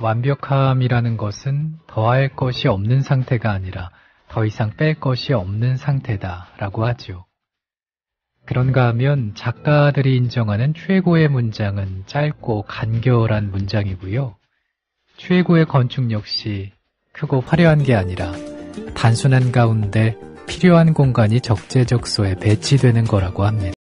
완벽함이라는 것은 더할 것이 없는 상태가 아니라 더 이상 뺄 것이 없는 상태다라고 하죠. 그런가 하면 작가들이 인정하는 최고의 문장은 짧고 간결한 문장이고요. 최고의 건축 역시 크고 화려한 게 아니라 단순한 가운데 필요한 공간이 적재적소에 배치되는 거라고 합니다.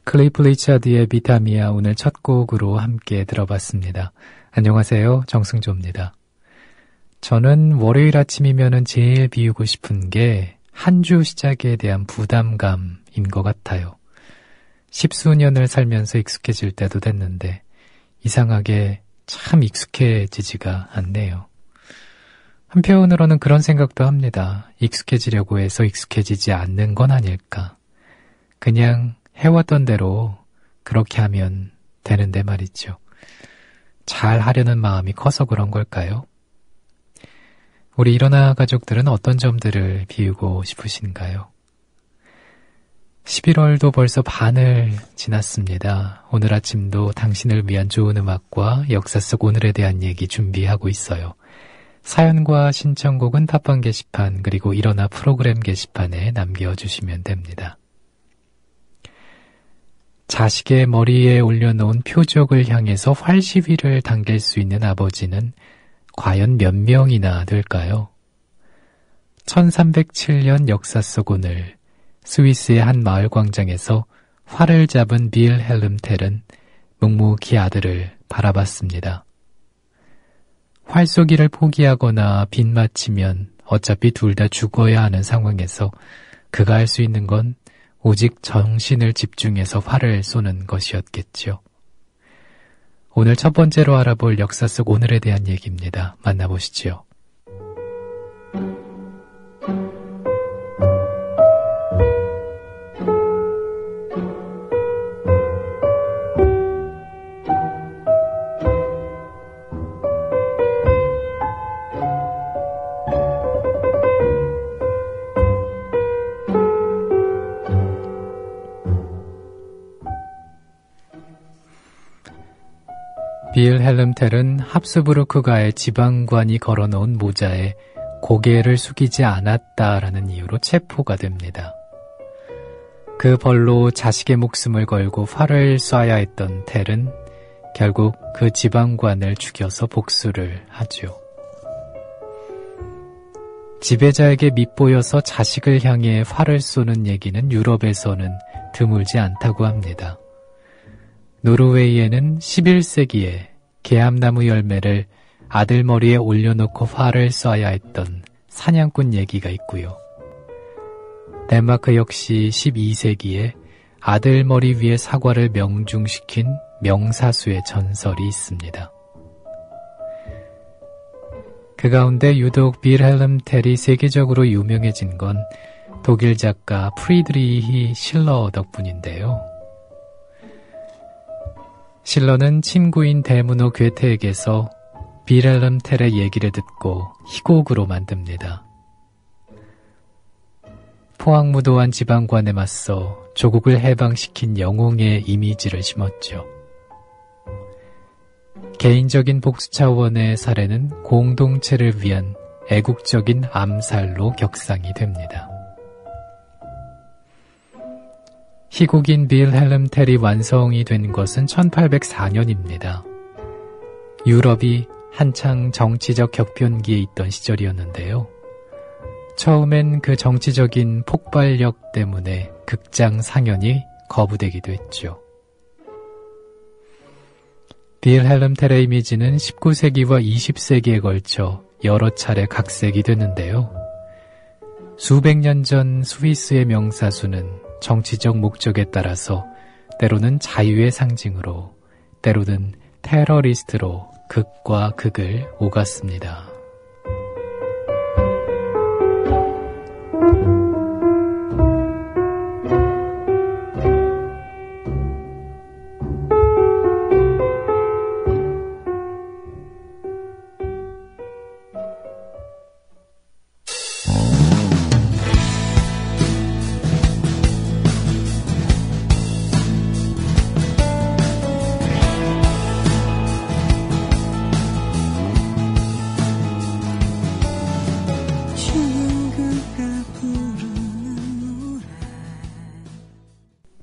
클리프 리차드의 비타미아 오늘 첫 곡으로 함께 들어봤습니다. 안녕하세요, 정승조입니다. 저는 월요일 아침이면은 제일 비우고 싶은 게 한 주 시작에 대한 부담감인 것 같아요. 십수년을 살면서 익숙해질 때도 됐는데 이상하게 참 익숙해지지가 않네요. 한편으로는 그런 생각도 합니다. 익숙해지려고 해서 익숙해지지 않는 건 아닐까. 그냥 해왔던 대로 그렇게 하면 되는데 말이죠. 잘 하려는 마음이 커서 그런 걸까요? 우리 일어나 가족들은 어떤 점들을 비우고 싶으신가요? 11월도 벌써 반을 지났습니다. 오늘 아침도 당신을 위한 좋은 음악과 역사 속 오늘에 대한 얘기 준비하고 있어요. 사연과 신청곡은 팟빵 게시판 그리고 일어나 프로그램 게시판에 남겨주시면 됩니다. 자식의 머리에 올려놓은 표적을 향해서 활시위를 당길 수 있는 아버지는 과연 몇 명이나 될까요? 1307년 역사 속 오늘 스위스의 한 마을 광장에서 활을 잡은 빌헬름 텔은 묵묵히 아들을 바라봤습니다. 활쏘기를 포기하거나 빗맞히면 어차피 둘 다 죽어야 하는 상황에서 그가 할 수 있는 건 오직 정신을 집중해서 활을 쏘는 것이었겠죠. 오늘 첫 번째로 알아볼 역사 속 오늘에 대한 얘기입니다. 만나보시죠. 빌헬름 텔은 합스부르크가의 지방관이 걸어놓은 모자에 고개를 숙이지 않았다라는 이유로 체포가 됩니다. 그 벌로 자식의 목숨을 걸고 활을 쏴야 했던 텔은 결국 그 지방관을 죽여서 복수를 하죠. 지배자에게 밉보여서 자식을 향해 활을 쏘는 얘기는 유럽에서는 드물지 않다고 합니다. 노르웨이에는 11세기에 개암나무 열매를 아들 머리에 올려놓고 활을 쏴야 했던 사냥꾼 얘기가 있고요. 덴마크 역시 12세기에 아들 머리 위에 사과를 명중시킨 명사수의 전설이 있습니다. 그 가운데 유독 빌헬름 텔이 세계적으로 유명해진 건 독일 작가 프리드리히 실러 덕분인데요. 실러는 친구인 대문호 괴테에게서 빌헬름 텔의 얘기를 듣고 희곡으로 만듭니다. 포악무도한 지방관에 맞서 조국을 해방시킨 영웅의 이미지를 심었죠. 개인적인 복수 차원의 살해는 공동체를 위한 애국적인 암살로 격상이 됩니다. 희곡인 빌헬름 텔이 완성이 된 것은 1804년입니다. 유럽이 한창 정치적 격변기에 있던 시절이었는데요. 처음엔 그 정치적인 폭발력 때문에 극장 상연이 거부되기도 했죠. 빌헬름 텔의 이미지는 19세기와 20세기에 걸쳐 여러 차례 각색이 됐는데요. 수백 년 전 스위스의 명사수는 정치적 목적에 따라서 때로는 자유의 상징으로, 때로는 테러리스트로 극과 극을 오갔습니다.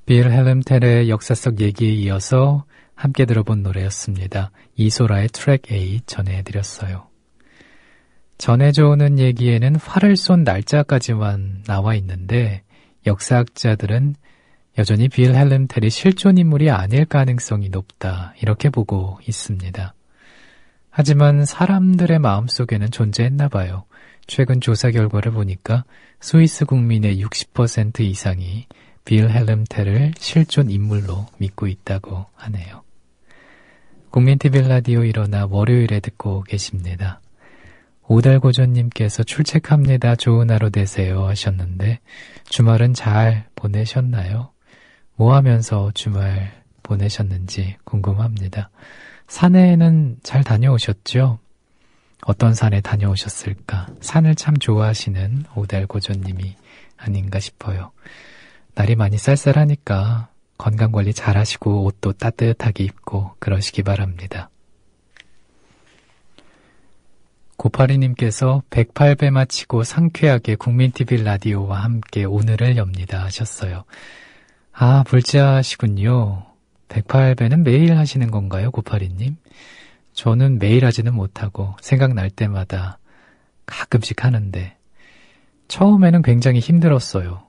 빌헬름 텔의 역사 속 얘기에 이어서 함께 들어본 노래였습니다. 이소라의 트랙 A 전해드렸어요. 전해져 오는 얘기에는 활을 쏜 날짜까지만 나와 있는데 역사학자들은 여전히 빌헬름 텔이 실존 인물이 아닐 가능성이 높다 이렇게 보고 있습니다. 하지만 사람들의 마음속에는 존재했나 봐요. 최근 조사 결과를 보니까 스위스 국민의 60% 이상이 빌헬름 텔을 실존 인물로 믿고 있다고 하네요. 국민TV 라디오 일어나 월요일에 듣고 계십니다. 오달고전님께서 출첵합니다. 좋은 하루 되세요 하셨는데 주말은 잘 보내셨나요? 뭐 하면서 주말 보내셨는지 궁금합니다. 산에는 잘 다녀오셨죠? 어떤 산에 다녀오셨을까? 산을 참 좋아하시는 오달고전님이 아닌가 싶어요. 날이 많이 쌀쌀하니까 건강관리 잘 하시고 옷도 따뜻하게 입고 그러시기 바랍니다. 982님께서 108배 마치고 상쾌하게 국민TV 라디오와 함께 오늘을 엽니다 하셨어요. 아, 불자시군요. 108배는 매일 하시는 건가요, 982님? 저는 매일 하지는 못하고 생각날 때마다 가끔씩 하는데 처음에는 굉장히 힘들었어요.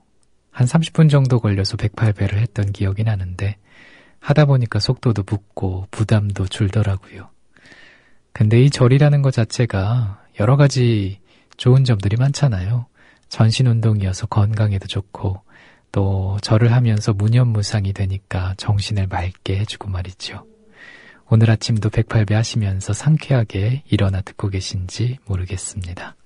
한 30분 정도 걸려서 108배를 했던 기억이 나는데 하다 보니까 속도도 붙고 부담도 줄더라고요. 근데 이 절이라는 것 자체가 여러 가지 좋은 점들이 많잖아요. 전신운동이어서 건강에도 좋고 또 절을 하면서 무념무상이 되니까 정신을 맑게 해주고 말이죠. 오늘 아침도 108배 하시면서 상쾌하게 일어나 듣고 계신지 모르겠습니다.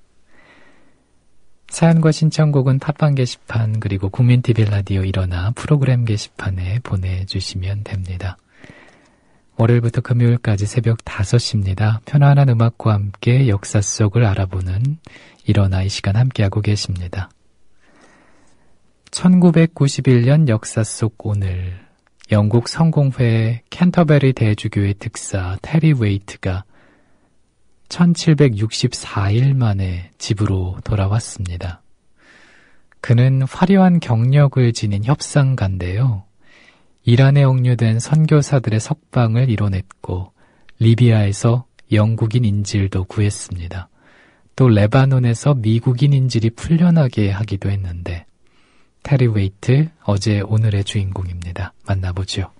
사연과 신청곡은 팟빵 게시판 그리고 국민TV 라디오 일어나 프로그램 게시판에 보내주시면 됩니다. 월요일부터 금요일까지 새벽 5시입니다. 편안한 음악과 함께 역사 속을 알아보는 일어나 이 시간 함께하고 계십니다. 1991년 역사 속 오늘 영국 성공회 캔터베리 대주교의 특사 테리 웨이트가 1764일 만에 집으로 돌아왔습니다. 그는 화려한 경력을 지닌 협상가인데요. 이란에 억류된 선교사들의 석방을 이뤄냈고 리비아에서 영국인 인질도 구했습니다. 또 레바논에서 미국인 인질이 풀려나게 하기도 했는데 테리 웨이트, 어제 오늘의 주인공입니다. 만나보죠.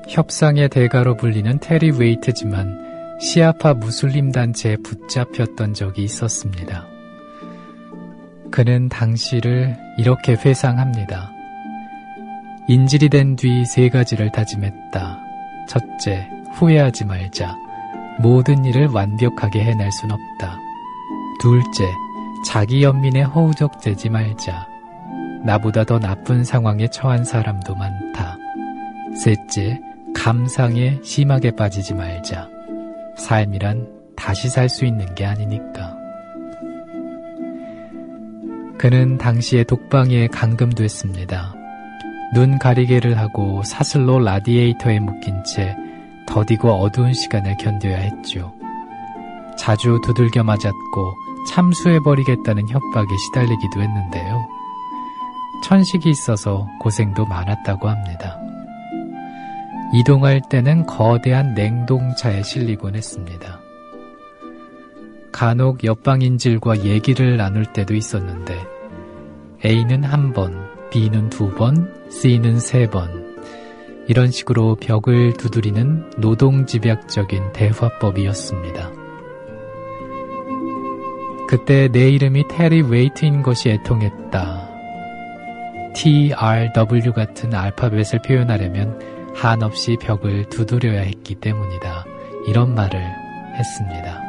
협상의 대가로 불리는 테리 웨이트지만 시아파 무슬림 단체에 붙잡혔던 적이 있었습니다. 그는 당시를 이렇게 회상합니다. 인질이 된 뒤 3가지를 다짐했다. 첫째, 후회하지 말자. 모든 일을 완벽하게 해낼 순 없다. 둘째, 자기 연민에 허우적대지 말자. 나보다 더 나쁜 상황에 처한 사람도 많다. 셋째, 감상에 심하게 빠지지 말자. 삶이란 다시 살 수 있는 게 아니니까. 그는 당시에 독방에 감금됐습니다. 눈 가리개를 하고 사슬로 라디에이터에 묶인 채 더디고 어두운 시간을 견뎌야 했죠. 자주 두들겨 맞았고 참수해버리겠다는 협박에 시달리기도 했는데요. 천식이 있어서 고생도 많았다고 합니다. 이동할 때는 거대한 냉동차에 실리곤 했습니다. 간혹 옆방 인질과 얘기를 나눌 때도 있었는데 A는 1번, B는 2번, C는 3번 이런 식으로 벽을 두드리는 노동집약적인 대화법이었습니다. 그때 내 이름이 테리 웨이트인 것이 애통했다. TRW 같은 알파벳을 표현하려면 한없이 벽을 두드려야 했기 때문이다. 이런 말을 했습니다.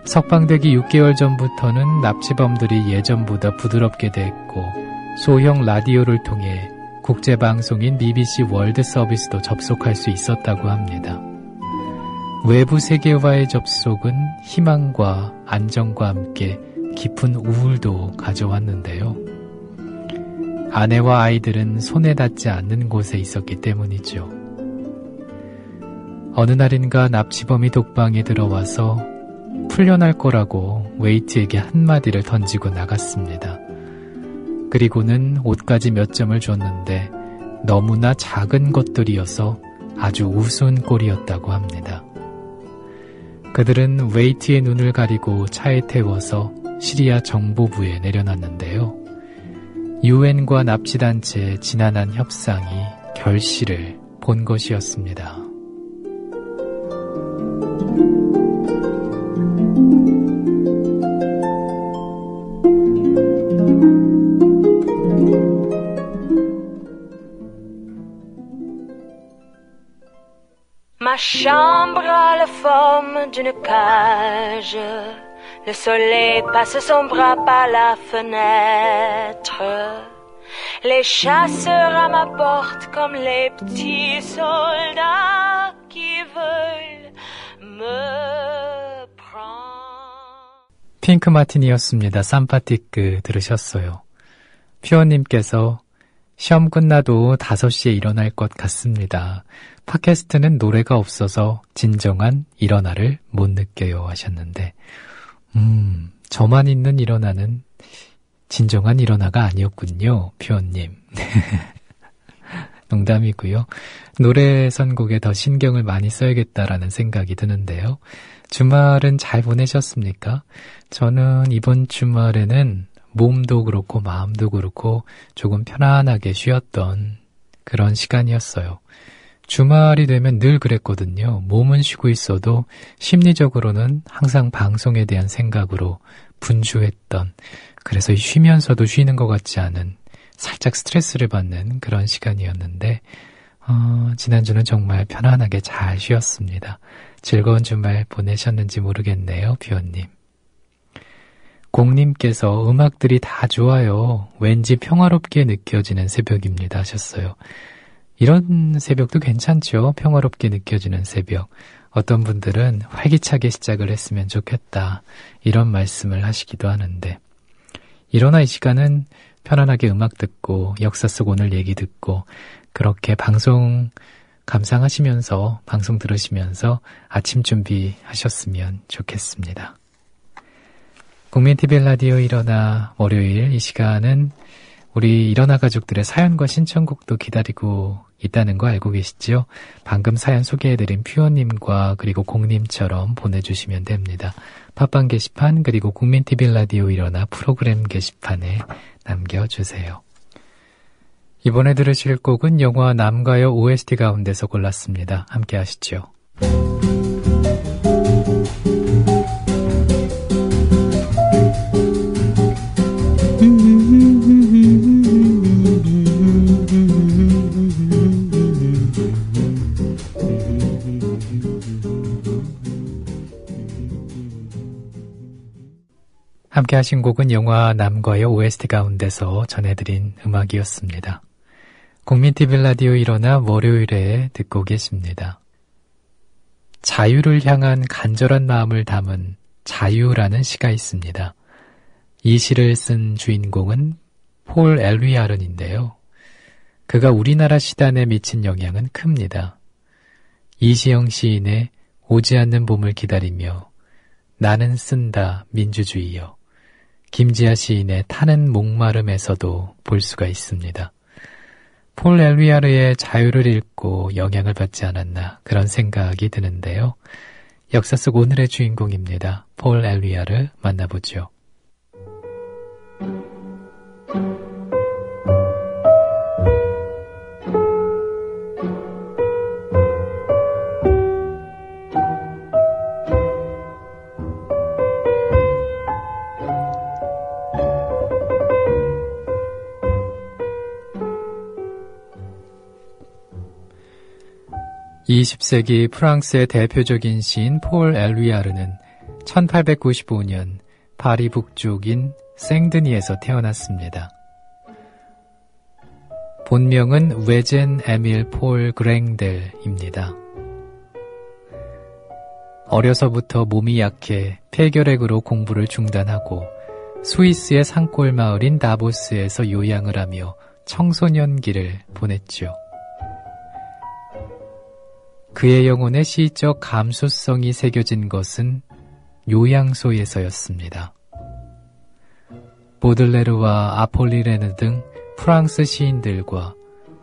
석방되기 6개월 전부터는 납치범들이 예전보다 부드럽게 됐고 소형 라디오를 통해 국제방송인 BBC 월드 서비스도 접속할 수 있었다고 합니다. 외부 세계와의 접속은 희망과 안정과 함께 깊은 우울도 가져왔는데요. 아내와 아이들은 손에 닿지 않는 곳에 있었기 때문이죠. 어느 날인가 납치범이 독방에 들어와서 풀려날 거라고 웨이트에게 한마디를 던지고 나갔습니다. 그리고는 옷까지 몇 점을 줬는데 너무나 작은 것들이어서 아주 우스운 꼴이었다고 합니다. 그들은 웨이트의 눈을 가리고 차에 태워서 시리아 정보부에 내려놨는데요. 유엔과 납치단체의 지난한 협상이 결실을 본 것이었습니다. Ma chambre a la forme d'une cage. Le soleil passe son bras par la fenêtre. Les chasseurs à ma porte comme les petits soldats qui veulent me prendre. 핑크 마틴이었습니다. 산파티크 들으셨어요. 퓨어님께서 시험 끝나도 5시에 일어날 것 같습니다. 팟캐스트는 노래가 없어서 진정한 일어나를 못 느껴요 하셨는데 저만 있는 일어나는 진정한 일어나가 아니었군요. 퓨어님. 농담이고요. 노래 선곡에 더 신경을 많이 써야겠다라는 생각이 드는데요. 주말은 잘 보내셨습니까? 저는 이번 주말에는 몸도 그렇고 마음도 그렇고 조금 편안하게 쉬었던 그런 시간이었어요. 주말이 되면 늘 그랬거든요. 몸은 쉬고 있어도 심리적으로는 항상 방송에 대한 생각으로 분주했던, 그래서 쉬면서도 쉬는 것 같지 않은 살짝 스트레스를 받는 그런 시간이었는데 지난주는 정말 편안하게 잘 쉬었습니다. 즐거운 주말 보내셨는지 모르겠네요. 뷰어님. 공님께서 음악들이 다 좋아요. 왠지 평화롭게 느껴지는 새벽입니다 하셨어요. 이런 새벽도 괜찮죠. 평화롭게 느껴지는 새벽. 어떤 분들은 활기차게 시작을 했으면 좋겠다. 이런 말씀을 하시기도 하는데 일어나 이 시간은 편안하게 음악 듣고 역사 속 오늘 얘기 듣고 그렇게 방송 감상하시면서 방송 들으시면서 아침 준비하셨으면 좋겠습니다. 국민TV 라디오 일어나 월요일 이 시간은 우리 일어나 가족들의 사연과 신청곡도 기다리고 있다는 거 알고 계시죠? 방금 사연 소개해드린 퓨어님과 그리고 공님처럼 보내주시면 됩니다. 팟빵 게시판 그리고 국민TV 라디오 일어나 프로그램 게시판에 남겨주세요. 이번에 들으실 곡은 영화 남가요 OST 가운데서 골랐습니다. 함께 하시죠. 함께 하신 곡은 영화 남과의 OST 가운데서 전해드린 음악이었습니다. 국민TV 라디오 일어나 월요일에 듣고 계십니다. 자유를 향한 간절한 마음을 담은 자유라는 시가 있습니다. 이 시를 쓴 주인공은 폴 엘위아른인데요. 그가 우리나라 시단에 미친 영향은 큽니다. 이시영 시인의 오지 않는 봄을 기다리며 나는 쓴다 민주주의여, 김지아 시인의 타는 목마름에서도 볼 수가 있습니다. 폴 엘위아르의 자유를 읽고 영향을 받지 않았나 그런 생각이 드는데요. 역사 속 오늘의 주인공입니다. 폴 엘위아르 만나보죠. 20세기 프랑스의 대표적인 시인 폴 엘위아르는 1895년 파리 북쪽인 생드니에서 태어났습니다. 본명은 외젠 에밀 폴 그랭델입니다. 어려서부터 몸이 약해 폐결핵으로 공부를 중단하고 스위스의 산골 마을인 다보스에서 요양을 하며 청소년기를 보냈죠. 그의 영혼에 시적 감수성이 새겨진 것은 요양소에서였습니다. 보들레르와 아폴리레느 등 프랑스 시인들과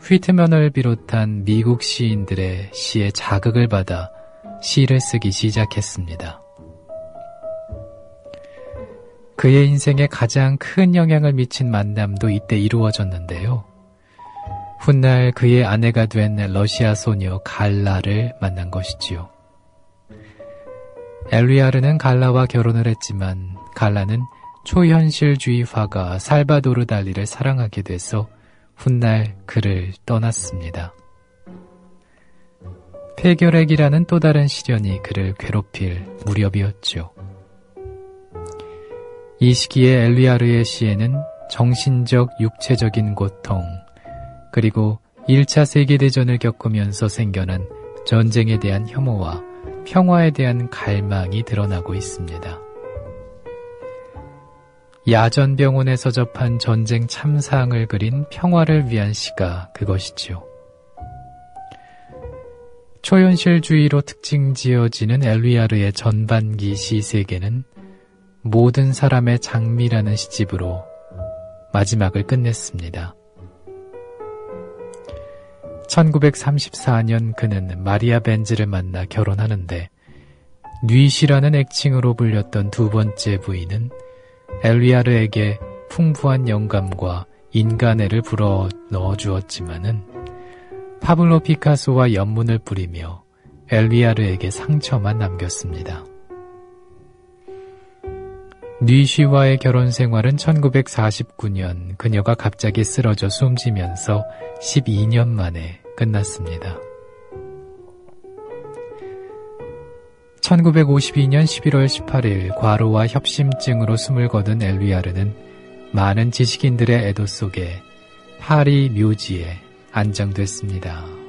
휘트면을 비롯한 미국 시인들의 시에 자극을 받아 시를 쓰기 시작했습니다. 그의 인생에 가장 큰 영향을 미친 만남도 이때 이루어졌는데요. 훗날 그의 아내가 된 러시아 소녀 갈라를 만난 것이지요. 엘위아르는 갈라와 결혼을 했지만 갈라는 초현실주의 화가 살바도르 달리를 사랑하게 돼서 훗날 그를 떠났습니다. 폐결핵이라는 또 다른 시련이 그를 괴롭힐 무렵이었죠. 이 시기에 엘위아르의 시에는 정신적, 육체적인 고통, 그리고 1차 세계대전을 겪으면서 생겨난 전쟁에 대한 혐오와 평화에 대한 갈망이 드러나고 있습니다. 야전병원에서 접한 전쟁 참상을 그린 평화를 위한 시가 그것이죠. 초현실주의로 특징 지어지는 엘위아르의 전반기 시세계는 모든 사람의 장미라는 시집으로 마지막을 끝냈습니다. 1934년 그는 마리아 벤즈를 만나 결혼하는데 뉘시라는 애칭으로 불렸던 두 번째 부인은 엘위아르에게 풍부한 영감과 인간애를 불어 넣어주었지만은 파블로 피카소와 연문을 뿌리며 엘위아르에게 상처만 남겼습니다. 뉘시와의 결혼 생활은 1949년 그녀가 갑자기 쓰러져 숨지면서 12년 만에 끝났습니다. 1952년 11월 18일 과로와 협심증으로 숨을 거둔 엘위아르는 많은 지식인들의 애도 속에 파리 묘지에 안정됐습니다.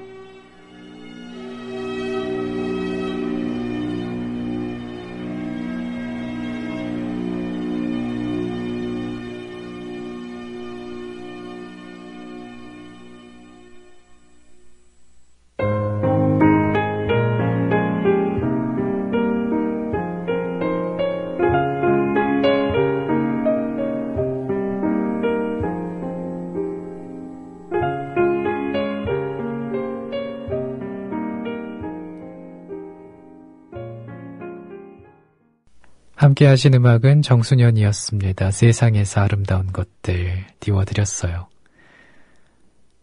함께 하신 음악은 정순현이었습니다. 세상에서 아름다운 것들 띄워드렸어요.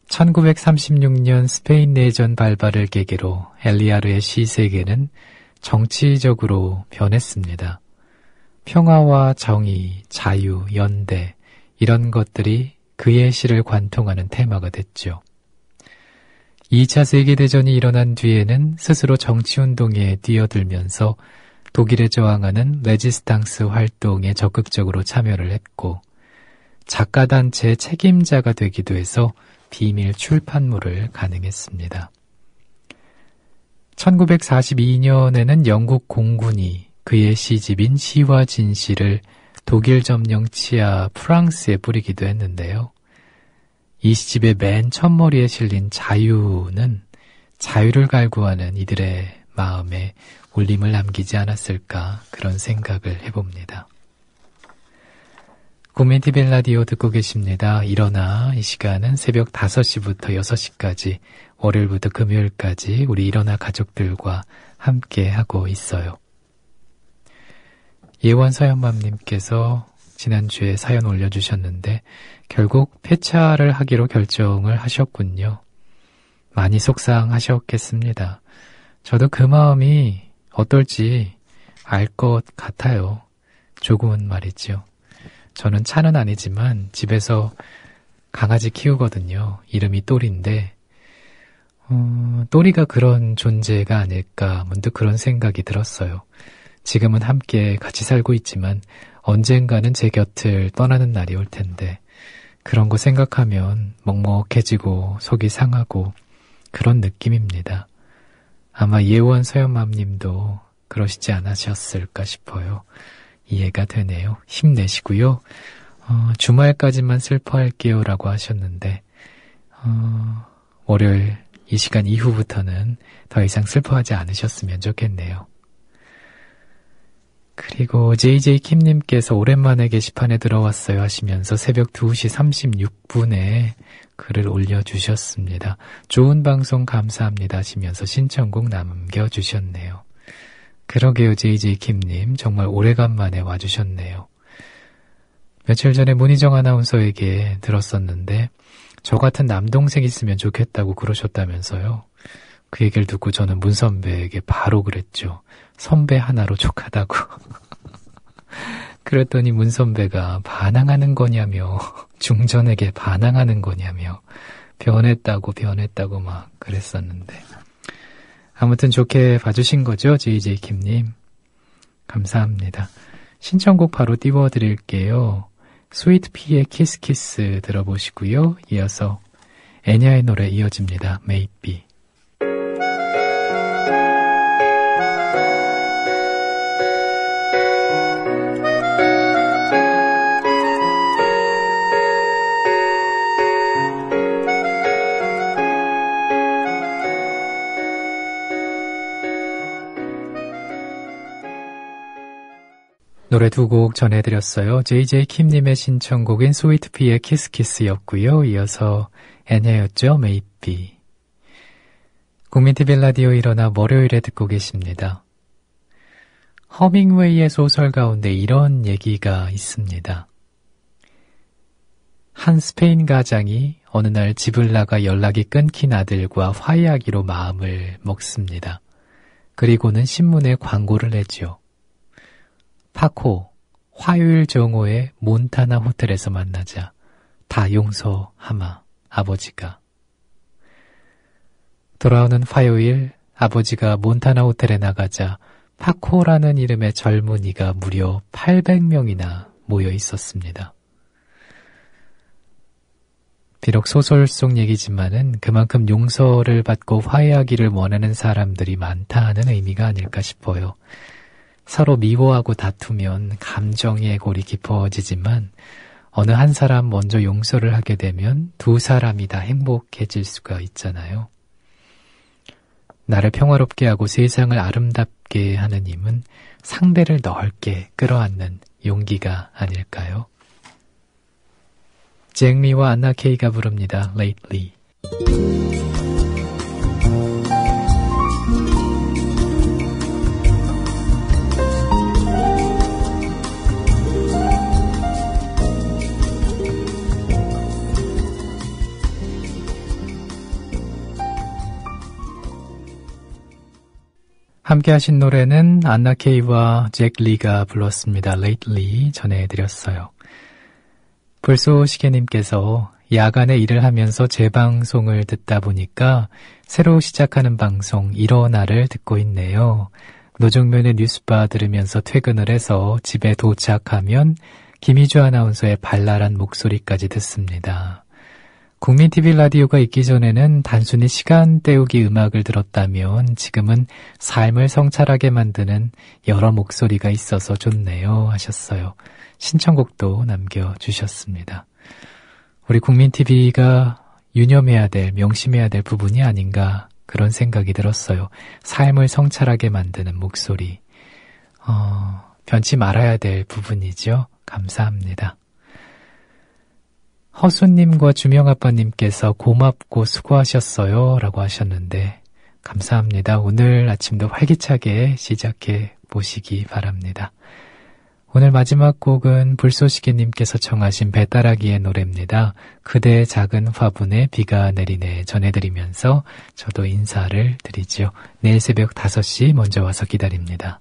1936년 스페인 내전 발발을 계기로 엘위아르의 시세계는 정치적으로 변했습니다. 평화와 정의, 자유, 연대 이런 것들이 그의 시를 관통하는 테마가 됐죠. 2차 세계대전이 일어난 뒤에는 스스로 정치운동에 뛰어들면서 독일에 저항하는 레지스탕스 활동에 적극적으로 참여를 했고 작가단체의 책임자가 되기도 해서 비밀 출판물을 가능했습니다. 1942년에는 영국 공군이 그의 시집인 시와 진시를 독일 점령 치하 프랑스에 뿌리기도 했는데요. 이 시집의 맨 첫머리에 실린 자유는 자유를 갈구하는 이들의 마음에 울림을 남기지 않았을까 그런 생각을 해봅니다. 국민TV 라디오 듣고 계십니다. 일어나 이 시간은 새벽 5시부터 6시까지 월요일부터 금요일까지 우리 일어나 가족들과 함께 하고 있어요. 예원서연맘님께서 지난주에 사연 올려주셨는데 결국 폐차를 하기로 결정을 하셨군요. 많이 속상하셨겠습니다. 저도 그 마음이 어떨지 알 것 같아요. 조금은 말이죠. 저는 차는 아니지만 집에서 강아지 키우거든요. 이름이 또리인데 또리가 그런 존재가 아닐까 문득 그런 생각이 들었어요. 지금은 함께 같이 살고 있지만 언젠가는 제 곁을 떠나는 날이 올 텐데 그런 거 생각하면 먹먹해지고 속이 상하고 그런 느낌입니다. 아마 예원 서연맘님도 그러시지 않으셨을까 싶어요. 이해가 되네요. 힘내시고요. 주말까지만 슬퍼할게요 라고 하셨는데 월요일 이 시간 이후부터는 더 이상 슬퍼하지 않으셨으면 좋겠네요. 그리고 JJ킴님께서 오랜만에 게시판에 들어왔어요 하시면서 새벽 2시 36분에 글을 올려주셨습니다. 좋은 방송 감사합니다 하시면서 신청곡 남겨주셨네요. 그러게요, JJ킴님. 정말 오래간만에 와주셨네요. 며칠 전에 문희정 아나운서에게 들었었는데 저 같은 남동생 있으면 좋겠다고 그러셨다면서요. 그 얘기를 듣고 저는 문 선배에게 바로 그랬죠. 선배 하나로 족하다고. 그랬더니 문 선배가 반항하는 거냐며 중전에게 반항하는 거냐며 변했다고 막 그랬었는데 아무튼 좋게 봐주신 거죠, JJ킴님. 감사합니다. 신청곡 바로 띄워드릴게요. 스위트피의 키스키스 들어보시고요. 이어서 애냐의 노래 이어집니다. Maybe. 노래 두 곡 전해드렸어요. JJ킴님의 신청곡인 스위트피의 키스키스였고요. 이어서 애냐였죠. Maybe. 국민TV 라디오 일어나 월요일에 듣고 계십니다. 허밍웨이의 소설 가운데 이런 얘기가 있습니다. 한 스페인 가장이 어느 날 집을 나가 연락이 끊긴 아들과 화해하기로 마음을 먹습니다. 그리고는 신문에 광고를 내죠. 파코, 화요일 정오에 몬타나 호텔에서 만나자. 다 용서하마, 아버지가. 돌아오는 화요일, 아버지가 몬타나 호텔에 나가자 파코라는 이름의 젊은이가 무려 800명이나 모여 있었습니다. 비록 소설 속 얘기지만은 그만큼 용서를 받고 화해하기를 원하는 사람들이 많다는 의미가 아닐까 싶어요. 서로 미워하고 다투면 감정의 골이 깊어지지만 어느 한 사람 먼저 용서를 하게 되면 두 사람이 다 행복해질 수가 있잖아요. 나를 평화롭게 하고 세상을 아름답게 하는 힘은 상대를 넓게 끌어안는 용기가 아닐까요? 잭리와 안나 케이가 부릅니다. Lately. 함께 하신 노래는 안나 케이와 잭 리가 불렀습니다. Lately 전해드렸어요. 불쏘시계님께서 야간에 일을 하면서 재방송을 듣다 보니까 새로 시작하는 방송 일어나를 듣고 있네요. 노정면의 뉴스바 들으면서 퇴근을 해서 집에 도착하면 김희주 아나운서의 발랄한 목소리까지 듣습니다. 국민TV 라디오가 있기 전에는 단순히 시간 때우기 음악을 들었다면 지금은 삶을 성찰하게 만드는 여러 목소리가 있어서 좋네요 하셨어요. 신청곡도 남겨주셨습니다. 우리 국민TV가 유념해야 될, 명심해야 될 부분이 아닌가 그런 생각이 들었어요. 삶을 성찰하게 만드는 목소리. 변치 말아야 될 부분이죠. 감사합니다. 허수님과 주명아빠님께서 고맙고 수고하셨어요 라고 하셨는데 감사합니다. 오늘 아침도 활기차게 시작해 보시기 바랍니다. 오늘 마지막 곡은 불쏘시개님께서 청하신 배따라기의 노래입니다. 그대의 작은 화분에 비가 내리네 전해드리면서 저도 인사를 드리죠. 내일 새벽 5시 먼저 와서 기다립니다.